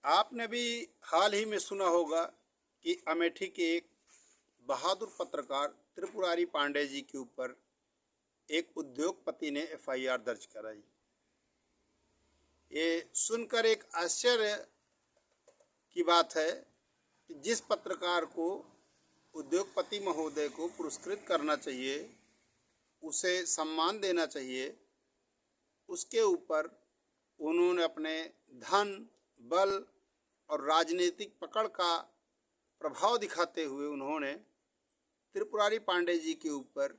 आपने भी हाल ही में सुना होगा कि अमेठी के एक बहादुर पत्रकार त्रिपुरारी पांडे जी के ऊपर एक उद्योगपति ने एफआईआर दर्ज कराई। ये सुनकर एक आश्चर्य की बात है कि जिस पत्रकार को उद्योगपति महोदय को पुरस्कृत करना चाहिए, उसे सम्मान देना चाहिए, उसके ऊपर उन्होंने अपने धन, बल और राजनीतिक पकड़ का प्रभाव दिखाते हुए उन्होंने त्रिपुरारी पांडे जी के ऊपर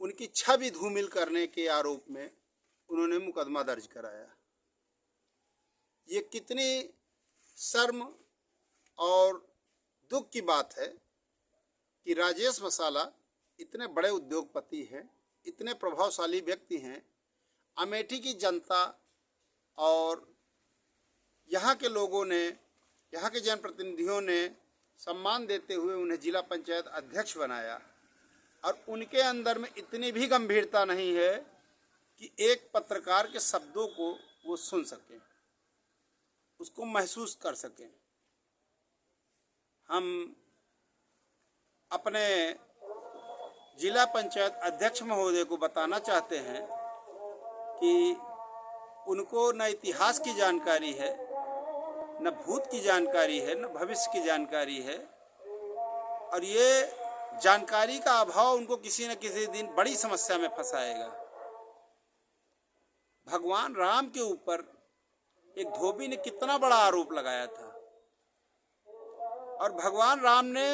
उनकी छवि धूमिल करने के आरोप में उन्होंने मुकदमा दर्ज कराया। ये कितनी शर्म और दुख की बात है कि राजेश मसाला इतने बड़े उद्योगपति हैं, इतने प्रभावशाली व्यक्ति हैं। अमेठी की जनता और यहाँ के लोगों ने, यहाँ के जनप्रतिनिधियों ने सम्मान देते हुए उन्हें जिला पंचायत अध्यक्ष बनाया और उनके अंदर में इतनी भी गंभीरता नहीं है कि एक पत्रकार के शब्दों को वो सुन सकें, उसको महसूस कर सकें। हम अपने जिला पंचायत अध्यक्ष महोदय को बताना चाहते हैं कि उनको न इतिहास की जानकारी है, न भूत की जानकारी है, न भविष्य की जानकारी है, और ये जानकारी का अभाव उनको किसी न किसी दिन बड़ी समस्या में फंसाएगा। भगवान राम के ऊपर एक धोबी ने कितना बड़ा आरोप लगाया था और भगवान राम ने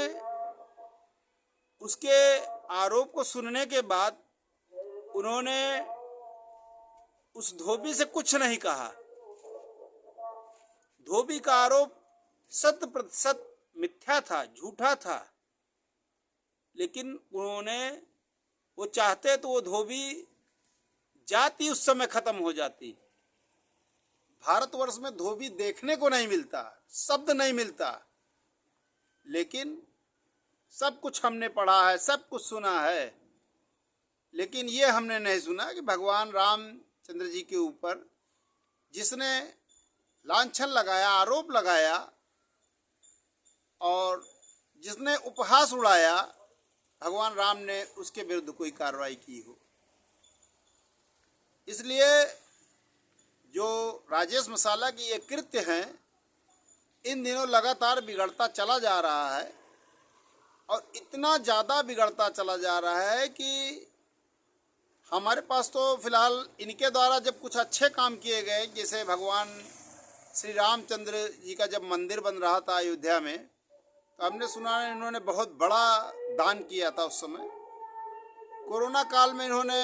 उसके आरोप को सुनने के बाद उन्होंने उस धोबी से कुछ नहीं कहा। धोबी का आरोप 100% मिथ्या था, झूठा था, लेकिन उन्होंने, वो चाहते तो वो धोबी जाति उस समय खत्म हो जाती। भारतवर्ष में धोबी देखने को नहीं मिलता, शब्द नहीं मिलता, लेकिन सब कुछ हमने पढ़ा है, सब कुछ सुना है, लेकिन ये हमने नहीं सुना कि भगवान रामचंद्र जी के ऊपर जिसने लांछन लगाया, आरोप लगाया और जिसने उपहास उड़ाया, भगवान राम ने उसके विरुद्ध कोई कार्रवाई की हो। इसलिए जो राजेश मसाला की ये कृत्य हैं, इन दिनों लगातार बिगड़ता चला जा रहा है और इतना ज़्यादा बिगड़ता चला जा रहा है कि हमारे पास तो फिलहाल इनके द्वारा जब कुछ अच्छे काम किए गए, जैसे भगवान श्री रामचंद्र जी का जब मंदिर बन रहा था अयोध्या में, तो हमने सुना है इन्होंने बहुत बड़ा दान किया था। उस समय कोरोना काल में इन्होंने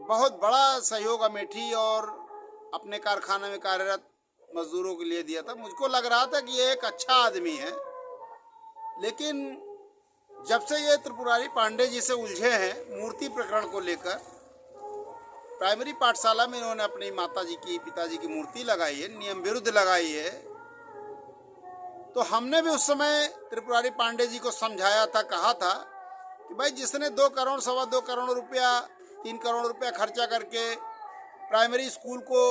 बहुत बड़ा सहयोग अमेठी और अपने कारखाने में कार्यरत मजदूरों के लिए दिया था। मुझको लग रहा था कि ये एक अच्छा आदमी है, लेकिन जब से ये त्रिपुरारी पांडे जी से उलझे हैं मूर्ति प्रकरण को लेकर, प्राइमरी पाठशाला में इन्होंने अपनी माताजी की, पिताजी की मूर्ति लगाई है, नियम विरुद्ध लगाई है, तो हमने भी उस समय त्रिपुरारी पांडे जी को समझाया था, कहा था कि भाई जिसने 2 करोड़, 2.25 करोड़ रुपया, 3 करोड़ रुपया खर्चा करके प्राइमरी स्कूल को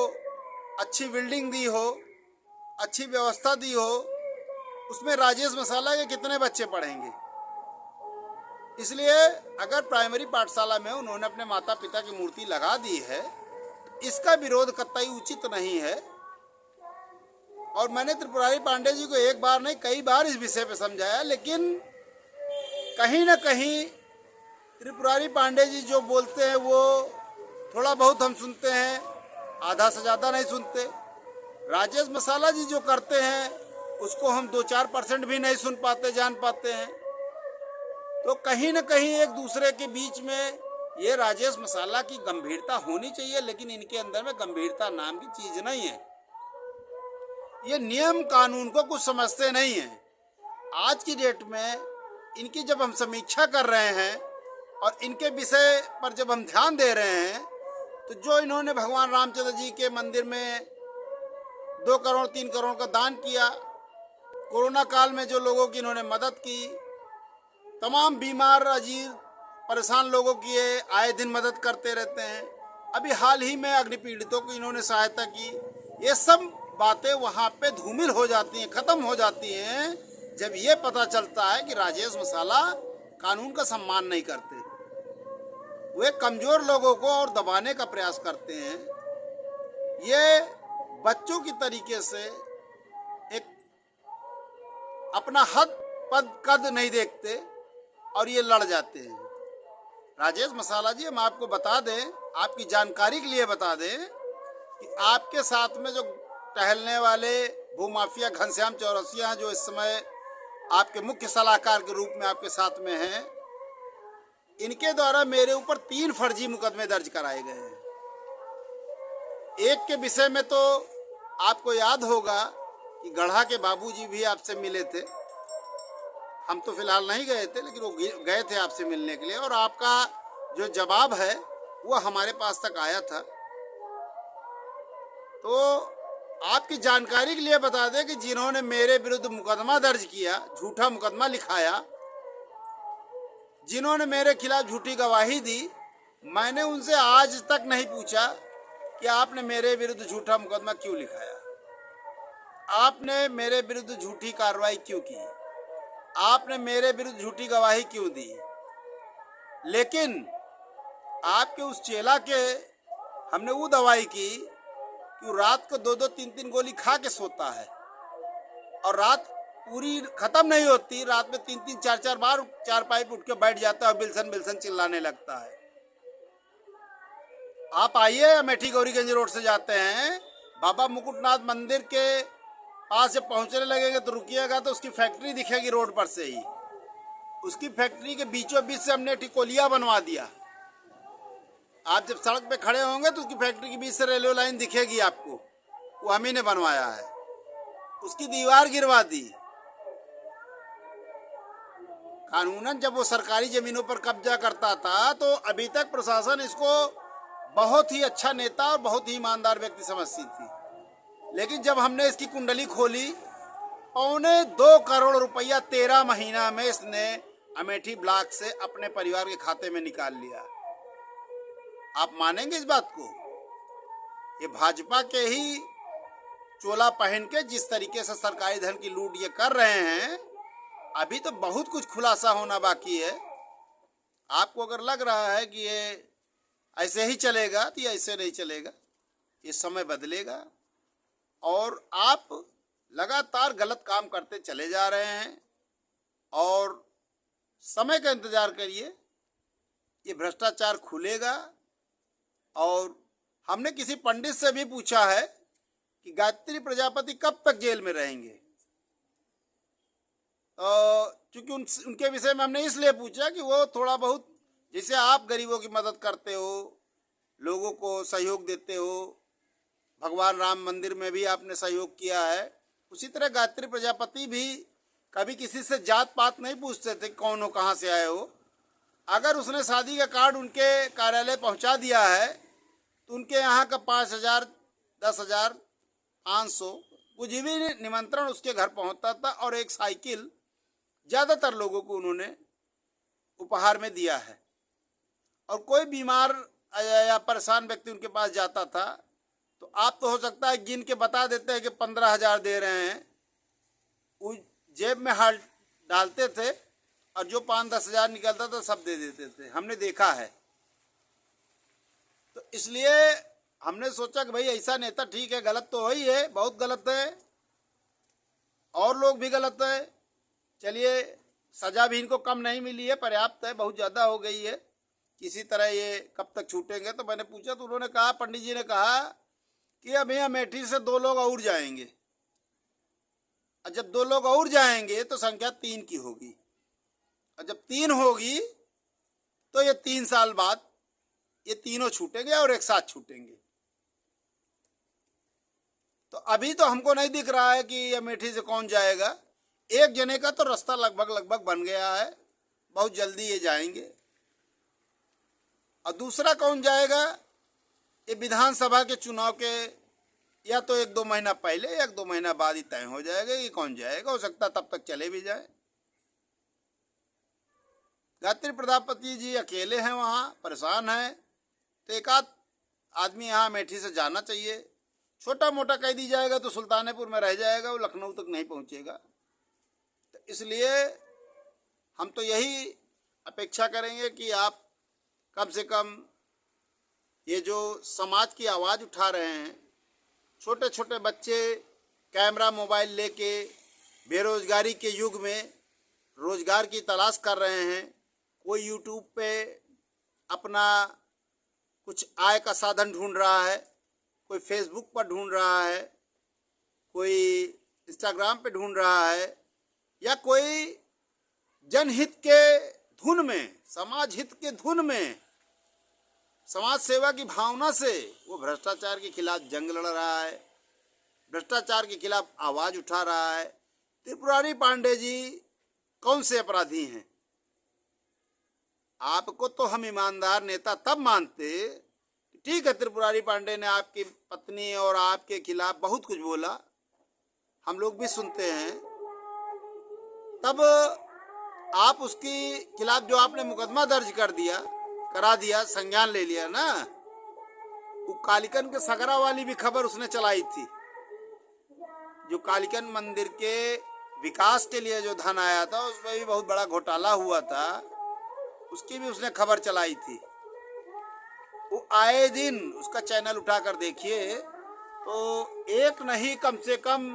अच्छी बिल्डिंग दी हो, अच्छी व्यवस्था दी हो, उसमें राजेश मसाला के कितने बच्चे पढ़ेंगे। इसलिए अगर प्राइमरी पाठशाला में उन्होंने अपने माता पिता की मूर्ति लगा दी है, इसका विरोध कतई उचित नहीं है। और मैंने त्रिपुरारी पांडे जी को एक बार नहीं, कई बार इस विषय पे समझाया, लेकिन कहीं न कहीं त्रिपुरारी पांडे जी जो बोलते हैं वो थोड़ा बहुत हम सुनते हैं, आधा से ज़्यादा नहीं सुनते। राजेश मसाला जी जो करते हैं उसको हम 2-4% भी नहीं सुन पाते, जान पाते हैं। तो कहीं न कहीं एक दूसरे के बीच में ये राजेश मसाला की गंभीरता होनी चाहिए, लेकिन इनके अंदर में गंभीरता नाम की चीज़ नहीं है। ये नियम कानून को कुछ समझते नहीं हैं। आज की डेट में इनकी जब हम समीक्षा कर रहे हैं और इनके विषय पर जब हम ध्यान दे रहे हैं, तो जो इन्होंने भगवान रामचंद्र जी के मंदिर में 2 करोड़ 3 करोड़ का दान किया, कोरोना काल में जो लोगों की इन्होंने मदद की, तमाम बीमार, अजीज, परेशान लोगों की ये आए दिन मदद करते रहते हैं। अभी हाल ही में अग्नि पीड़ितों की इन्होंने सहायता की। ये सब बातें वहाँ पे धूमिल हो जाती हैं, खत्म हो जाती हैं, जब ये पता चलता है कि राजेश मसाला कानून का सम्मान नहीं करते। वे कमजोर लोगों को और दबाने का प्रयास करते हैं। ये बच्चों की तरीके से एक अपना हद पद कद नहीं देखते और ये लड़ जाते हैं। राजेश मसाला जी, हम आपको बता दें, आपकी जानकारी के लिए बता दें कि आपके साथ में जो टहलने वाले भूमाफिया घनश्याम चौरसिया, जो इस समय आपके मुख्य सलाहकार के रूप में आपके साथ में हैं, इनके द्वारा मेरे ऊपर 3 फर्जी मुकदमे दर्ज कराए गए हैं। एक के विषय में तो आपको याद होगा कि गढ़ा के बाबूजी भी आपसे मिले थे। हम तो फिलहाल नहीं गए थे, लेकिन वो गए थे आपसे मिलने के लिए, और आपका जो जवाब है वो हमारे पास तक आया था। तो आपकी जानकारी के लिए बता दें कि जिन्होंने मेरे विरुद्ध मुकदमा दर्ज किया, झूठा मुकदमा लिखाया, जिन्होंने मेरे खिलाफ झूठी गवाही दी, मैंने उनसे आज तक नहीं पूछा कि आपने मेरे विरुद्ध झूठा मुकदमा क्यों लिखाया, आपने मेरे विरुद्ध झूठी कार्रवाई क्यों की, आपने मेरे विरुद्ध झूठी गवाही क्यों दी। लेकिन आपके उस चेला के हमने वो दवाई की कि रात को 2-2, 3-3 गोली खा के सोता है, और रात पूरी खत्म नहीं होती, रात में 3-3, 4-4 बार चारपाई पे उठ के बैठ जाता है और बिल्सन बिल्सन चिल्लाने लगता है। आप आइए, अमेठी गौरीगंज रोड से जाते हैं, बाबा मुकुटनाथ मंदिर के पास जब पहुंचने लगेंगे तो रुकिएगा तो उसकी फैक्ट्री दिखेगी रोड पर से ही। उसकी फैक्ट्री के बीचों बीच से हमने टिकोलिया बनवा दिया। आप जब सड़क पे खड़े होंगे तो उसकी फैक्ट्री के बीच से रेलवे लाइन दिखेगी आपको, वो हम ही ने बनवाया है। उसकी दीवार गिरवा दी। कानूनन जब वो सरकारी जमीनों पर कब्जा करता था तो अभी तक प्रशासन इसको बहुत ही अच्छा नेता और बहुत ही ईमानदार व्यक्ति समझती थी। लेकिन जब हमने इसकी कुंडली खोली, 2.25 करोड़ रुपया 13 महीना में इसने अमेठी ब्लॉक से अपने परिवार के खाते में निकाल लिया। आप मानेंगे इस बात को? ये भाजपा के ही चोला पहन के जिस तरीके से सरकारी धन की लूट ये कर रहे हैं, अभी तो बहुत कुछ खुलासा होना बाकी है। आपको अगर लग रहा है कि ये ऐसे ही चलेगा तो ये ऐसे नहीं चलेगा, ये समय बदलेगा और आप लगातार गलत काम करते चले जा रहे हैं और समय का इंतजार करिए, ये भ्रष्टाचार खुलेगा। और हमने किसी पंडित से भी पूछा है कि गायत्री प्रजापति कब तक जेल में रहेंगे। क्योंकि उनके विषय में हमने इसलिए पूछा कि वो थोड़ा बहुत, जैसे आप गरीबों की मदद करते हो, लोगों को सहयोग देते हो, भगवान राम मंदिर में भी आपने सहयोग किया है, उसी तरह गायत्री प्रजापति भी कभी किसी से जात पात नहीं पूछते थे कौन हो, कहाँ से आए हो। अगर उसने शादी का कार्ड उनके कार्यालय पहुंचा दिया है तो उनके यहाँ का 5,000, 10,000, 500 कुछ भी निमंत्रण उसके घर पहुंचता था और एक साइकिल ज़्यादातर लोगों को उन्होंने उपहार में दिया है। और कोई बीमार या परेशान व्यक्ति उनके पास जाता था तो आप तो हो सकता है गिन के बता देते हैं कि 15,000 दे रहे हैं, वो जेब में हाथ डालते थे और जो 5-10 हज़ार निकलता था सब दे देते थे, हमने देखा है। तो इसलिए हमने सोचा कि भाई ऐसा नेता ठीक है, गलत तो वही है, बहुत गलत है और लोग भी गलत है। चलिए, सजा भी इनको कम नहीं मिली है, पर्याप्त है, बहुत ज़्यादा हो गई है, किसी तरह ये कब तक छूटेंगे। तो मैंने पूछा तो उन्होंने कहा, पंडित जी ने कहा कि अभी अमेठी से 2 लोग और जाएंगे, और जब 2 लोग और जाएंगे तो संख्या 3 की होगी, और जब 3 होगी तो ये 3 साल बाद ये तीनों छूटेंगे और एक साथ छूटेंगे। तो अभी तो हमको नहीं दिख रहा है कि अमेठी से कौन जाएगा। एक जने का तो रास्ता लगभग बन गया है, बहुत जल्दी ये जाएंगे। और दूसरा कौन जाएगा, ये विधानसभा के चुनाव के या तो 1-2 महीना पहले या 1-2 महीना बाद ही तय हो जाएगा कि कौन जाएगा। हो सकता तब तक चले भी जाए। गायत्री प्रजापति जी अकेले हैं, वहाँ परेशान हैं, तो एक आध आदमी यहाँ अमेठी से जाना चाहिए। छोटा मोटा कह दी जाएगा तो सुल्तानपुर में रह जाएगा, वो लखनऊ तक नहीं पहुंचेगा। तो इसलिए हम तो यही अपेक्षा करेंगे कि आप कम से कम ये जो समाज की आवाज़ उठा रहे हैं, छोटे छोटे बच्चे कैमरा मोबाइल लेके बेरोजगारी के युग में रोजगार की तलाश कर रहे हैं, कोई यूट्यूब पे अपना कुछ आय का साधन ढूंढ रहा है, कोई फेसबुक पर ढूंढ रहा है, कोई इंस्टाग्राम पे ढूंढ रहा है, या कोई जनहित के धुन में, समाज हित के धुन में, समाज सेवा की भावना से वो भ्रष्टाचार के खिलाफ जंग लड़ रहा है, भ्रष्टाचार के खिलाफ आवाज उठा रहा है। त्रिपुरारी पांडे जी कौन से अपराधी हैं? आपको तो हम ईमानदार नेता तब मानते, ठीक है त्रिपुरारी पांडे ने आपकी पत्नी और आपके खिलाफ बहुत कुछ बोला, हम लोग भी सुनते हैं, तब आप उसके खिलाफ जो आपने मुकदमा दर्ज करा दिया, संज्ञान ले लिया ना। वो कालीकन के सगरा वाली भी खबर उसने चलाई थी, जो कालीकन मंदिर के विकास के लिए जो धन आया था उसमें भी बहुत बड़ा घोटाला हुआ था, उसकी भी उसने खबर चलाई थी। वो आए दिन उसका चैनल उठाकर देखिए तो एक नहीं कम से कम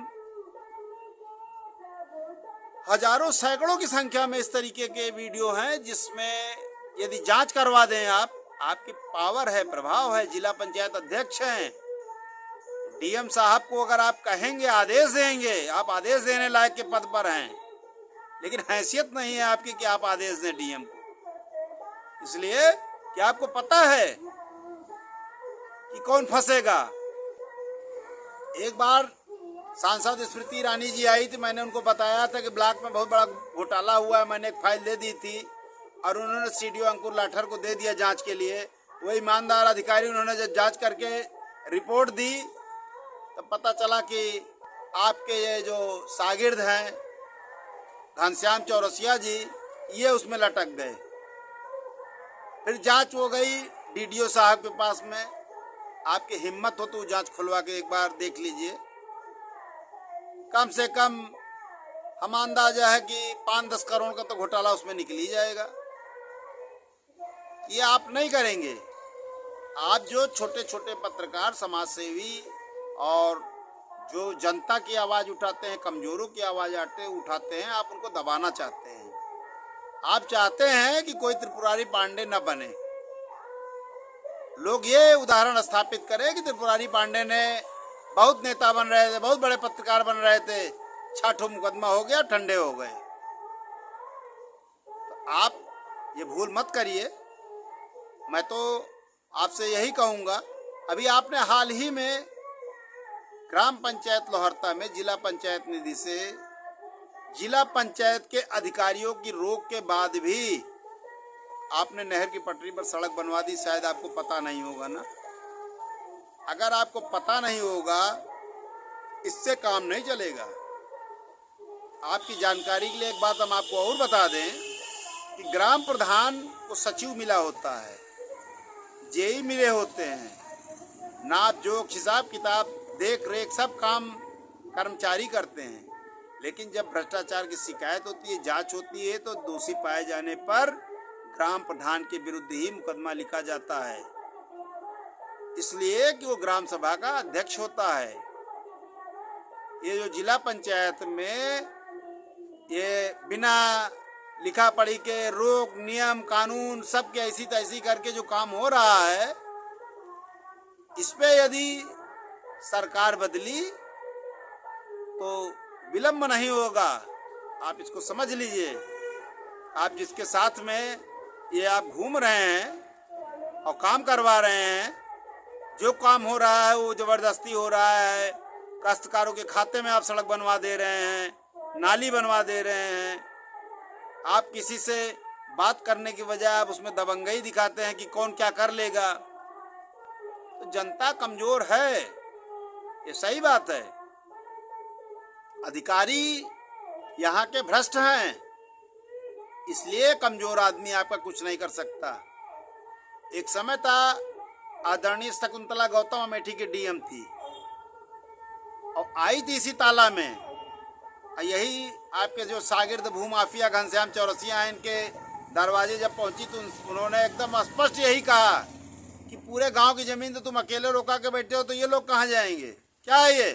हजारों सैकड़ों की संख्या में इस तरीके के वीडियो हैं, जिसमें यदि जांच करवा दें आपकी पावर है, प्रभाव है, जिला पंचायत अध्यक्ष हैं, डीएम साहब को अगर आप कहेंगे, आदेश देंगे, आप आदेश देने लायक के पद पर हैं, लेकिन हैसियत नहीं है आपकी कि आप आदेश दें डीएम को, इसलिए कि आपको पता है कि कौन फंसेगा। एक बार सांसद स्मृति ईरानी जी आई थी, मैंने उनको बताया था कि ब्लॉक में बहुत बड़ा घोटाला हुआ है, मैंने एक फाइल दे दी थी और उन्होंने सीडीओ अंकुर लाठर को दे दिया जांच के लिए। वो ईमानदार अधिकारी, उन्होंने जब जांच करके रिपोर्ट दी तब पता चला कि आपके ये जो शागिर्द हैं घनश्याम चौरसिया जी, ये उसमें लटक गए। फिर जांच हो गई डीडीओ साहब के पास में। आपकी हिम्मत हो तो जांच खुलवा के एक बार देख लीजिए, कम से कम हम अंदाजा है कि 5-10 करोड़ का तो घोटाला उसमें निकल ही जाएगा। ये आप नहीं करेंगे। आप जो छोटे छोटे पत्रकार, समाजसेवी और जो जनता की आवाज़ उठाते हैं, कमजोरों की आवाज़ उठाते हैं, आप उनको दबाना चाहते हैं। आप चाहते हैं कि कोई त्रिपुरारी पांडे न बने। लोग ये उदाहरण स्थापित करें कि त्रिपुरारी पांडे ने बहुत नेता बन रहे थे, बहुत बड़े पत्रकार बन रहे थे, 6 ठो मुकदमा हो गया, ठंडे हो गए। तो आप ये भूल मत करिए। मैं तो आपसे यही कहूँगा, अभी आपने हाल ही में ग्राम पंचायत लोहरता में जिला पंचायत निधि से जिला पंचायत के अधिकारियों की रोक के बाद भी आपने नहर की पटरी पर सड़क बनवा दी। शायद आपको पता नहीं होगा ना। अगर आपको पता नहीं होगा, इससे काम नहीं चलेगा। आपकी जानकारी के लिए एक बात हम आपको और बता दें कि ग्राम प्रधान को सचिव मिला होता है, जेई मिले होते हैं, नाप जोख, हिसाब किताब, देख रेख सब काम कर्मचारी करते हैं। लेकिन जब भ्रष्टाचार की शिकायत होती है, जांच होती है, तो दोषी पाए जाने पर ग्राम प्रधान के विरुद्ध ही मुकदमा लिखा जाता है, इसलिए कि वो ग्राम सभा का अध्यक्ष होता है। ये जो जिला पंचायत में ये बिना लिखा पढ़ी के रोक, नियम, कानून सब के ऐसी तैसी करके जो काम हो रहा है, इस पे यदि सरकार बदली तो विलंब नहीं होगा। आप इसको समझ लीजिए। आप जिसके साथ में ये आप घूम रहे हैं और काम करवा रहे हैं, जो काम हो रहा है वो जबरदस्ती हो रहा है। काश्तकारों के खाते में आप सड़क बनवा दे रहे हैं, नाली बनवा दे रहे हैं। आप किसी से बात करने की बजाय आप उसमें दबंगई दिखाते हैं कि कौन क्या कर लेगा। तो जनता कमजोर है, ये सही बात है। अधिकारी यहाँ के भ्रष्ट हैं, इसलिए कमजोर आदमी आपका कुछ नहीं कर सकता। एक समय था, आदरणीय शकुंतला गौतम अमेठी की डीएम थी, और आई थी इसी ताला में। और यही आपके जो शागिर्द भूमाफिया घनश्याम चौरसिया हैं, इनके दरवाजे जब पहुंची तो उन्होंने एकदम स्पष्ट यही कहा कि पूरे गांव की जमीन तो तुम अकेले रोका के बैठे हो, तो ये लोग कहाँ जाएंगे, क्या है ये।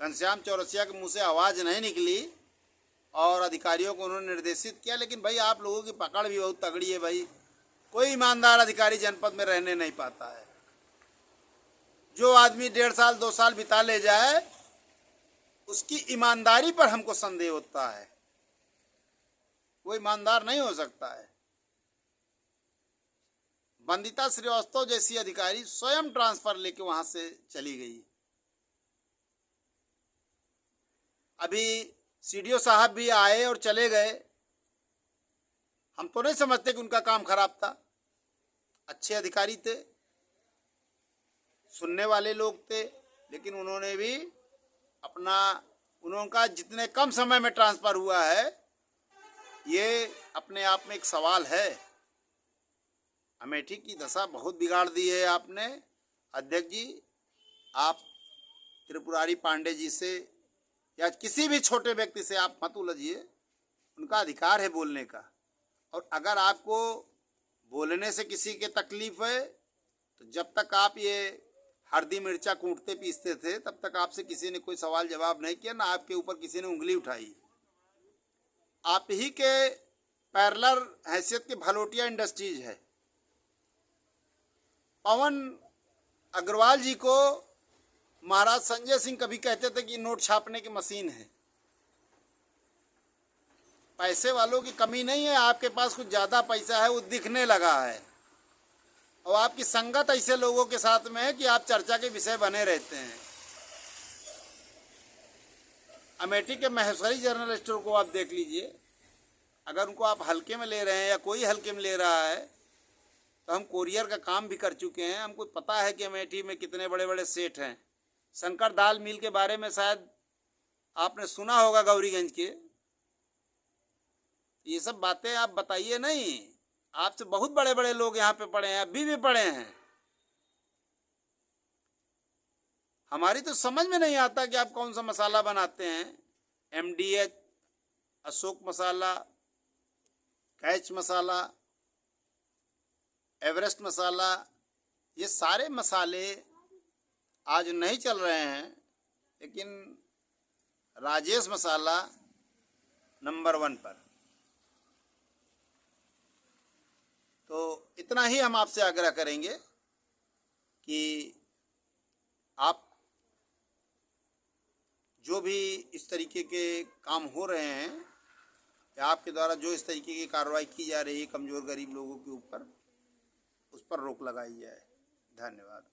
घनश्याम चौरसिया के मुंह से आवाज़ नहीं निकली और अधिकारियों को उन्होंने निर्देशित किया, लेकिन भाई आप लोगों की पकड़ भी बहुत तगड़ी है भाई। कोई ईमानदार अधिकारी जनपद में रहने नहीं पाता है। जो आदमी 1.5 साल 2 साल बिता ले जाए, उसकी ईमानदारी पर हमको संदेह होता है। वो ईमानदार नहीं हो सकता है। वंदिता श्रीवास्तव जैसी अधिकारी स्वयं ट्रांसफर लेके वहां से चली गई। अभी सीडीओ साहब भी आए और चले गए। हम तो नहीं समझते कि उनका काम खराब था। अच्छे अधिकारी थे, सुनने वाले लोग थे, लेकिन उन्होंने भी उनका जितने कम समय में ट्रांसफर हुआ है, ये अपने आप में एक सवाल है। अमेठी की दशा बहुत बिगाड़ दी है आपने। अध्यक्ष जी, आप त्रिपुरारी पांडे जी से या किसी भी छोटे व्यक्ति से आप मत उलझिए। उनका अधिकार है बोलने का, और अगर आपको बोलने से किसी के तकलीफ है तो जब तक आप ये हल्दी मिर्चा कूटते पीसते थे तब तक आपसे किसी ने कोई सवाल जवाब नहीं किया, ना आपके ऊपर किसी ने उंगली उठाई। आप ही के पैरेलल हैसियत के भलोटिया इंडस्ट्रीज है। पवन अग्रवाल जी को महाराज संजय सिंह कभी कहते थे कि नोट छापने की मशीन है। पैसे वालों की कमी नहीं है, आपके पास कुछ ज़्यादा पैसा है, वो दिखने लगा है। और आपकी संगत ऐसे लोगों के साथ में है कि आप चर्चा के विषय बने रहते हैं। अमेठी के महेश्वरी जनरल स्टोर को आप देख लीजिए। अगर उनको आप हल्के में ले रहे हैं या कोई हल्के में ले रहा है, तो हम कोरियर का काम भी कर चुके हैं। हमको पता है कि अमेठी में कितने बड़े बड़े सेठ हैं। शंकर दाल मिल के बारे में शायद आपने सुना होगा, गौरीगंज के। ये सब बातें आप बताइए नहीं। आपसे बहुत बड़े बड़े लोग यहाँ पे पड़े हैं, अभी भी पड़े हैं। हमारी तो समझ में नहीं आता कि आप कौन सा मसाला बनाते हैं। MDH, अशोक मसाला, कैच मसाला, एवरेस्ट मसाला, ये सारे मसाले आज नहीं चल रहे हैं, लेकिन राजेश मसाला नंबर 1 पर। तो इतना ही हम आपसे आग्रह करेंगे कि आप जो भी इस तरीके के काम हो रहे हैं, या आपके द्वारा जो इस तरीके की कार्रवाई की जा रही है कमज़ोर गरीब लोगों के ऊपर, उस पर रोक लगाई जाए। धन्यवाद।